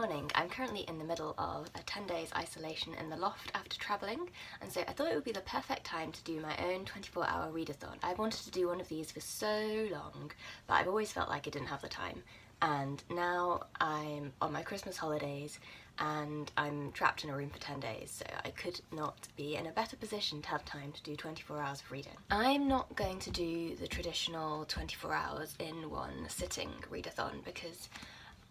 morning. I'm currently in the middle of a 10 days isolation in the loft after travelling, and so I thought it would be the perfect time to do my own 24-hour readathon. I've wanted to do one of these for so long, but I've always felt like I didn't have the time. And now I'm on my Christmas holidays and I'm trapped in a room for 10 days, so I could not be in a better position to have time to do 24 hours of reading. I'm not going to do the traditional 24 hours in one sitting readathon because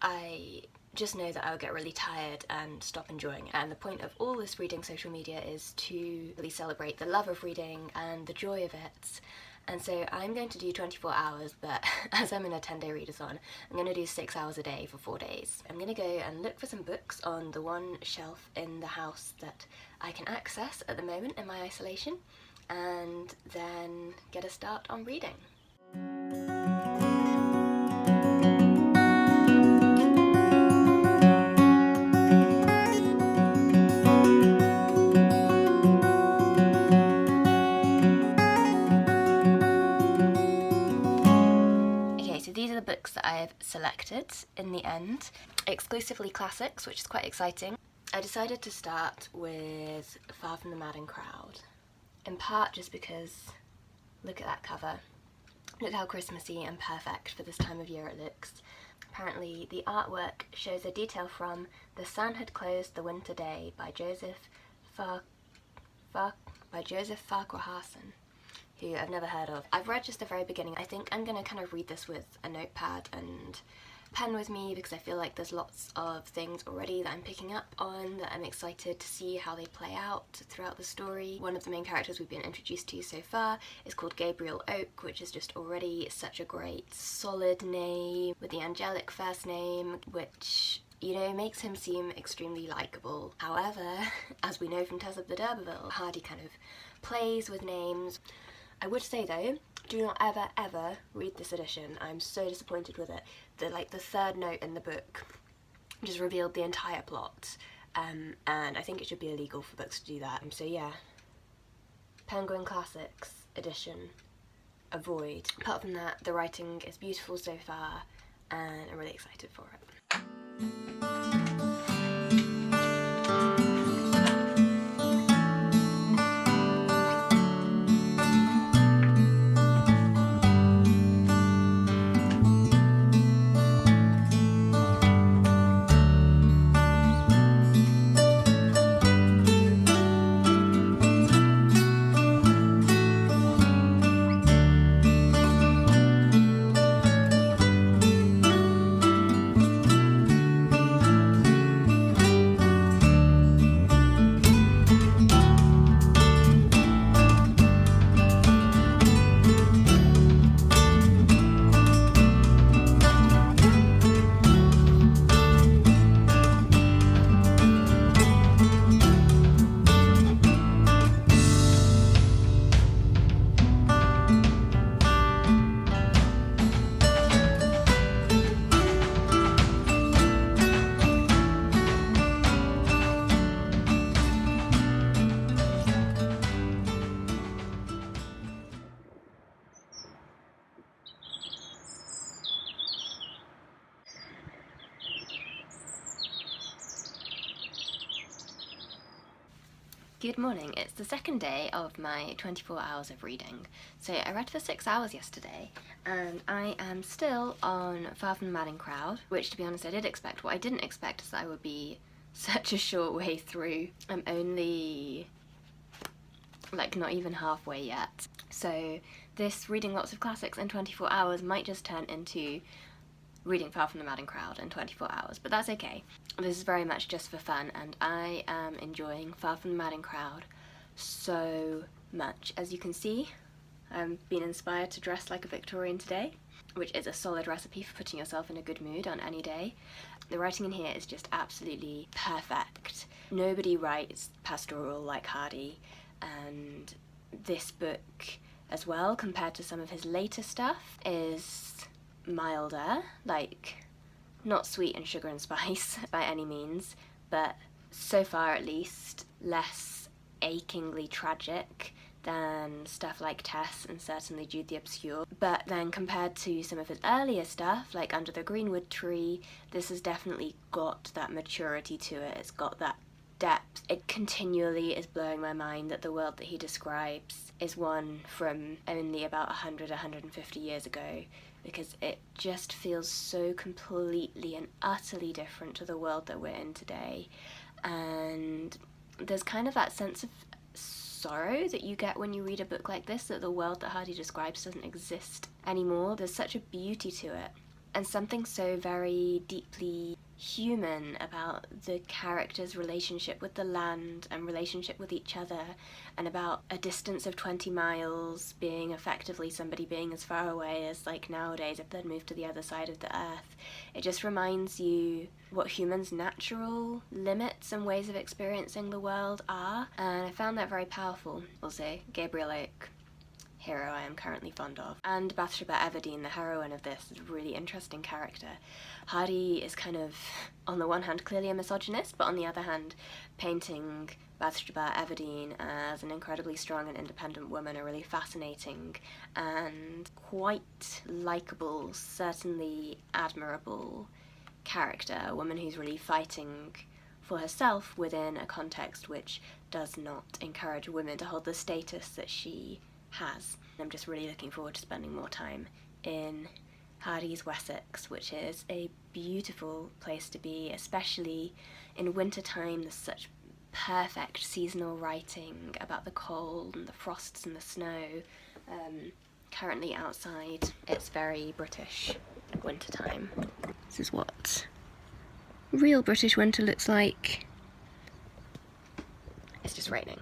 I just know that I would get really tired and stop enjoying it. And the point of all this reading social media is to really celebrate the love of reading and the joy of it. And so I'm going to do 24 hours, but as I'm in a 10-day readathon, I'm going to do 6 hours a day for 4 days. I'm going to go and look for some books on the one shelf in the house that I can access at the moment in my isolation, and then get a start on reading. These are the books that I've selected in the end. Exclusively classics, which is quite exciting. I decided to start with Far from the Madden Crowd, in part just because, look at that cover. Look how Christmassy and perfect for this time of year it looks. Apparently the artwork shows a detail from The Sun Had Closed the Winter Day by Joseph Farquharson, who I've never heard of. I've read just the very beginning. I think I'm gonna kind of read this with a notepad and pen with me because I feel like there's lots of things already that I'm picking up on that I'm excited to see how they play out throughout the story. One of the main characters we've been introduced to so far is called Gabriel Oak, which is just already such a great solid name with the angelic first name, which, you know, makes him seem extremely likeable. However, as we know from Tess of the D'Urberville, Hardy kind of plays with names. I would say though, do not ever read this edition. I'm so disappointed with it. The third note in the book just revealed the entire plot, and I think it should be illegal for books to do that. So yeah, Penguin Classics edition, avoid. Apart from that, the writing is beautiful so far, and I'm really excited for it. Good morning. It's the second day of my 24 hours of reading. So I read for 6 hours yesterday, and I am still on Far from the Madden Crowd, which, to be honest, I did expect. What I didn't expect is that I would be such a short way through. I'm only like not even halfway yet. So this reading lots of classics in 24 hours might just turn into reading Far from the Madden Crowd in 24 hours, but that's okay. This is very much just for fun, and I am enjoying Far from the Madden Crowd so much. As you can see, I've been inspired to dress like a Victorian today, which is a solid recipe for putting yourself in a good mood on any day. The writing in here is just absolutely perfect. Nobody writes pastoral like Hardy, and this book as well, compared to some of his later stuff, is milder, like not sweet and sugar and spice by any means, but so far at least less achingly tragic than stuff like Tess and certainly Jude the Obscure. But then compared to some of his earlier stuff, like Under the Greenwood Tree, this has definitely got that maturity to it. It's got that depth. It continually is blowing my mind that the world that he describes is one from only about 150 years ago, because it just feels so completely and utterly different to the world that we're in today. And there's kind of that sense of sorrow that you get when you read a book like this, that the world that Hardy describes doesn't exist anymore. There's such a beauty to it, and something so very deeply human about the characters' relationship with the land and relationship with each other, and about a distance of 20 miles being effectively somebody being as far away as, like, nowadays if they'd moved to the other side of the earth. It just reminds you what humans' natural limits and ways of experiencing the world are, and I found that very powerful. Also, Gabriel Oak, hero I am currently fond of. And Bathsheba Everdeen, the heroine of this, is a really interesting character. Hardy is kind of, on the one hand, clearly a misogynist, but on the other hand, painting Bathsheba Everdeen as an incredibly strong and independent woman, a really fascinating and quite likeable, certainly admirable character, a woman who's really fighting for herself within a context which does not encourage women to hold the status that she has. I'm just really looking forward to spending more time in Hardy's Wessex, which is a beautiful place to be, especially in wintertime. There's such perfect seasonal writing about the cold and the frosts and the snow. Currently outside, it's very British wintertime. This is what real British winter looks like. It's just raining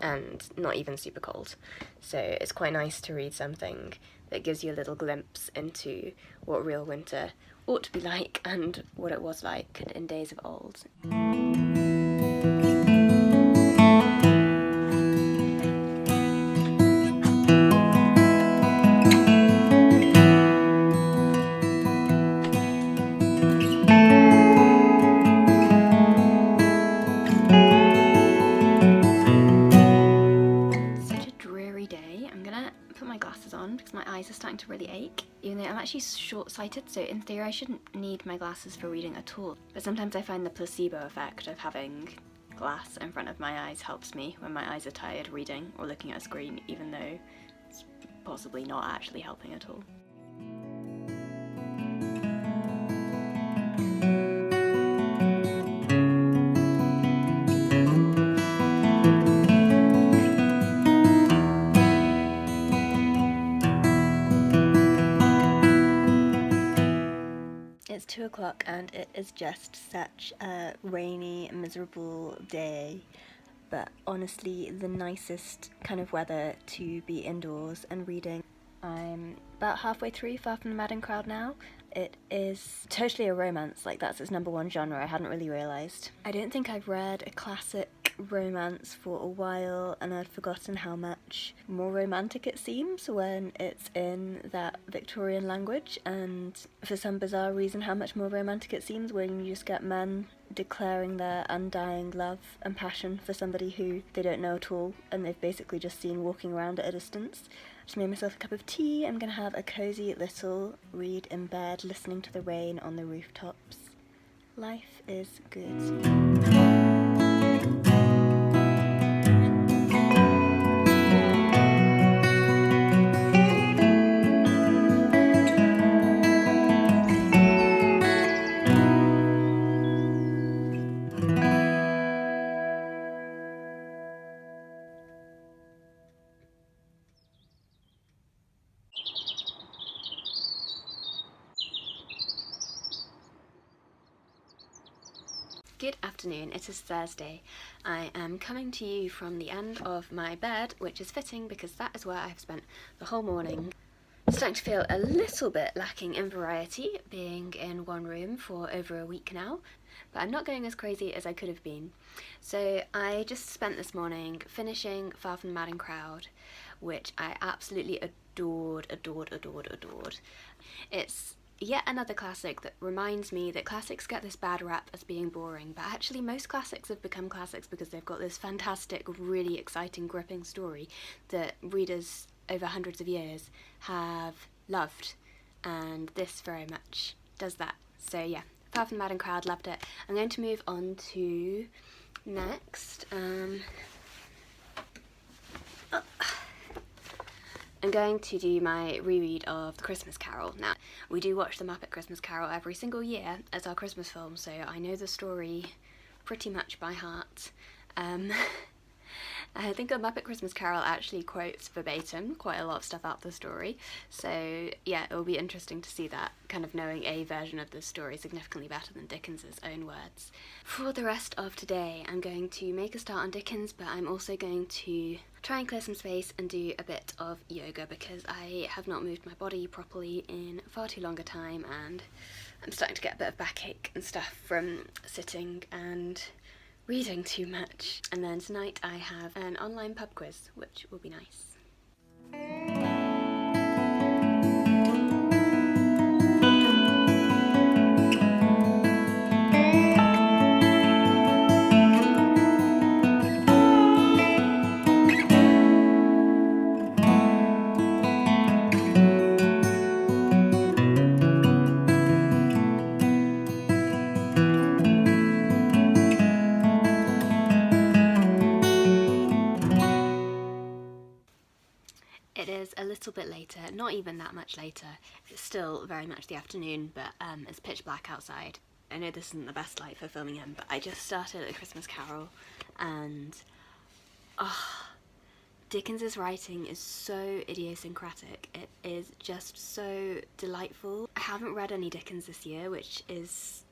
and not even super cold, so it's quite nice to read something that gives you a little glimpse into what real winter ought to be like and what it was like in days of old. Because my eyes are starting to really ache, even though I'm actually short-sighted, so in theory I shouldn't need my glasses for reading at all. But sometimes I find the placebo effect of having glass in front of my eyes helps me when my eyes are tired reading or looking at a screen, even though it's possibly not actually helping at all. It's 2 o'clock and it is just such a rainy, miserable day, but honestly the nicest kind of weather to be indoors and reading. I'm about halfway through Far from the Madden Crowd now. It is totally a romance, like that's its #1 genre, I hadn't really realised. I don't think I've read a classic romance for a while, and I'd forgotten how much more romantic it seems when it's in that Victorian language, and for some bizarre reason how much more romantic it seems when you just get men declaring their undying love and passion for somebody who they don't know at all and they've basically just seen walking around at a distance. Just made myself a cup of tea. I'm gonna have a cozy little read in bed, listening to the rain on the rooftops. Life is good. Good afternoon, it is Thursday. I am coming to you from the end of my bed, which is fitting because that is where I've spent the whole morning. Starting to feel a little bit lacking in variety, being in one room for over a week now, but I'm not going as crazy as I could have been. So I just spent this morning finishing Far from the Madden Crowd, which I absolutely adored. It's Yet another classic that reminds me that classics get this bad rap as being boring, but actually most classics have become classics because they've got this fantastic, really exciting, gripping story that readers over hundreds of years have loved, and this very much does that. So yeah, Far from the Madden Crowd, loved it. I'm going to move on to next. I'm going to do my reread of The Christmas Carol. Now, we do watch The Muppet Christmas Carol every single year as our Christmas film, so I know the story pretty much by heart. I think The Muppet Christmas Carol actually quotes verbatim quite a lot of stuff out of the story, so yeah, it will be interesting to see that, kind of knowing a version of the story significantly better than Dickens's own words. For the rest of today, I'm going to make a start on Dickens, but I'm also going to try and clear some space and do a bit of yoga because I have not moved my body properly in far too long a time, and I'm starting to get a bit of backache and stuff from sitting and reading too much. And then tonight I have an online pub quiz, which will be nice. It is a little bit later, not even that much later. It's still very much the afternoon, but it's pitch black outside. I know this isn't the best light for filming in, but I just started A Christmas Carol, and Dickens's writing is so idiosyncratic. It is just so delightful. I haven't read any Dickens this year, which is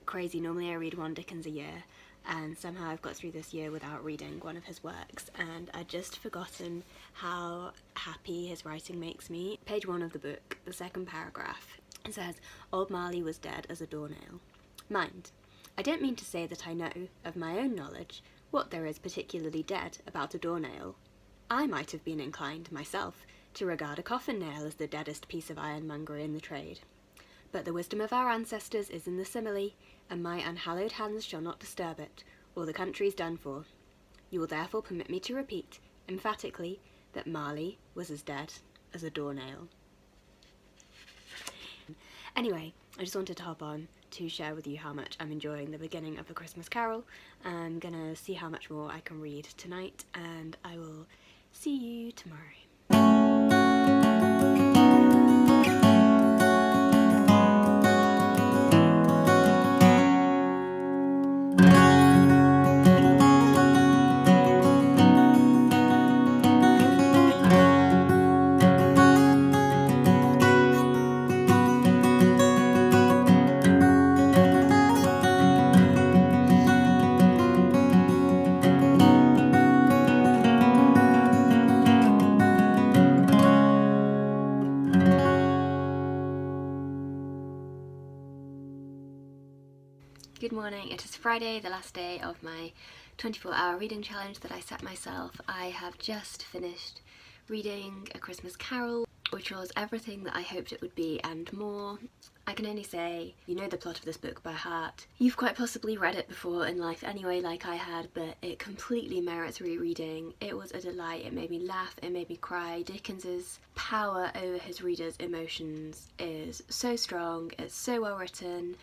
crazy. Normally I read one Dickens a year, and somehow I've got through this year without reading one of his works, and I'd just forgotten how happy his writing makes me. Page 1 of the book, the second paragraph, it says, "Old Marley was dead as a doornail. Mind, I don't mean to say that I know, of my own knowledge, what there is particularly dead about a doornail. I might have been inclined, myself, to regard a coffin nail as the deadest piece of ironmongery in the trade. But the wisdom of our ancestors is in the simile, and my unhallowed hands shall not disturb it, or the country's done for. You will therefore permit me to repeat, emphatically, that Marley was as dead as a doornail." Anyway, I just wanted to hop on to share with you how much I'm enjoying the beginning of A Christmas Carol. I'm gonna see how much more I can read tonight, and I will see you tomorrow. Good morning, it is Friday, the last day of my 24-hour reading challenge that I set myself. I have just finished reading A Christmas Carol, which was everything that I hoped it would be and more. I can only say, you know the plot of this book by heart. You've quite possibly read it before in life anyway, like I had, but it completely merits rereading. It was a delight, it made me laugh, it made me cry. Dickens's power over his readers' emotions is so strong, it's so well written.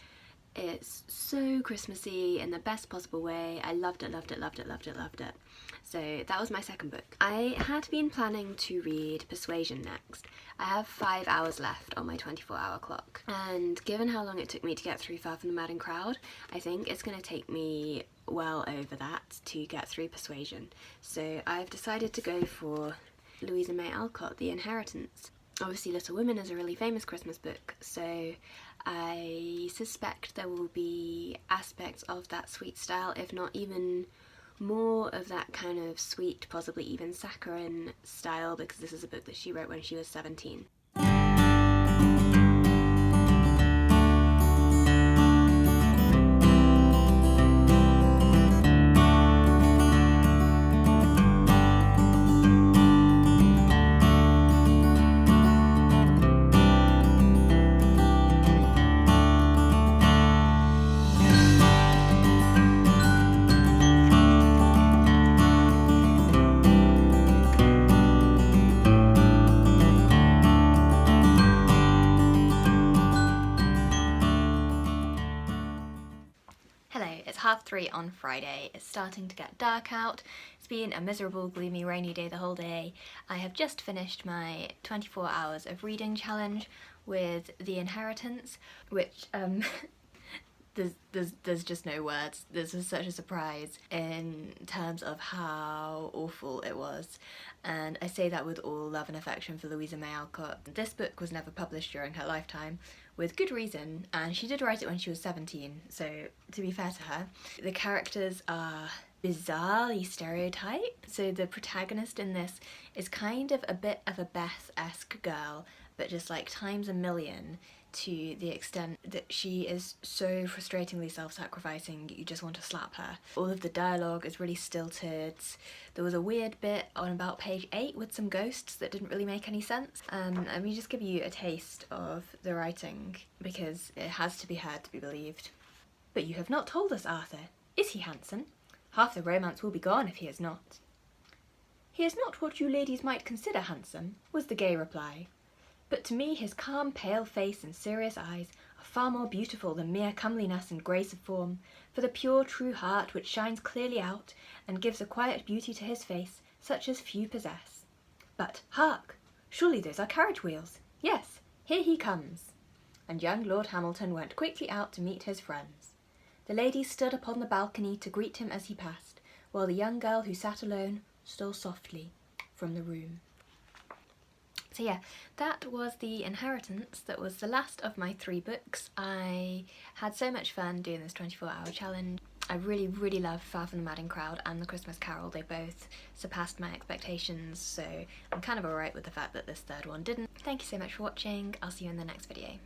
It's so Christmassy in the best possible way. I loved it, loved it, loved it, loved it, loved it. So that was my second book. I had been planning to read Persuasion next. I have 5 hours left on my 24-hour clock. And given how long it took me to get through Far from the Madden Crowd, I think it's going to take me well over that to get through Persuasion. So I've decided to go for Louisa May Alcott, The Inheritance. Obviously Little Women is a really famous Christmas book, so I suspect there will be aspects of that sweet style, if not even more of that kind of sweet, possibly even saccharine style, because this is a book that she wrote when she was 17. 3 on Friday. It's starting to get dark out. It's been a miserable, gloomy, rainy day the whole day. I have just finished my 24 hours of reading challenge with The Inheritance, which there's just no words. This was such a surprise in terms of how awful it was, and I say that with all love and affection for Louisa May Alcott. This book was never published during her lifetime, with good reason, and she did write it when she was 17, so to be fair to her. The characters are bizarrely stereotyped. So the protagonist in this is kind of a bit of a Beth-esque girl, but just like times a million, to the extent that she is so frustratingly self-sacrificing you just want to slap her. All of the dialogue is really stilted. There was a weird bit on about page 8 with some ghosts that didn't really make any sense. Let me just give you a taste of the writing, because it has to be heard to be believed. "But you have not told us, Arthur. Is he handsome? Half the romance will be gone if he is not." "He is not what you ladies might consider handsome," was the gay reply. "But to me his calm, pale face and serious eyes are far more beautiful than mere comeliness and grace of form, for the pure, true heart which shines clearly out and gives a quiet beauty to his face, such as few possess. But, hark! Surely those are carriage wheels. Yes, here he comes." And young Lord Hamilton went quickly out to meet his friends. The ladies stood upon the balcony to greet him as he passed, while the young girl who sat alone stole softly from the room. So yeah, that was The Inheritance. That was the last of my 3 books. I had so much fun doing this 24-hour challenge. I really, really loved Far from the Madden Crowd and The Christmas Carol. They both surpassed my expectations, so I'm kind of alright with the fact that this third one didn't. Thank you so much for watching. I'll see you in the next video.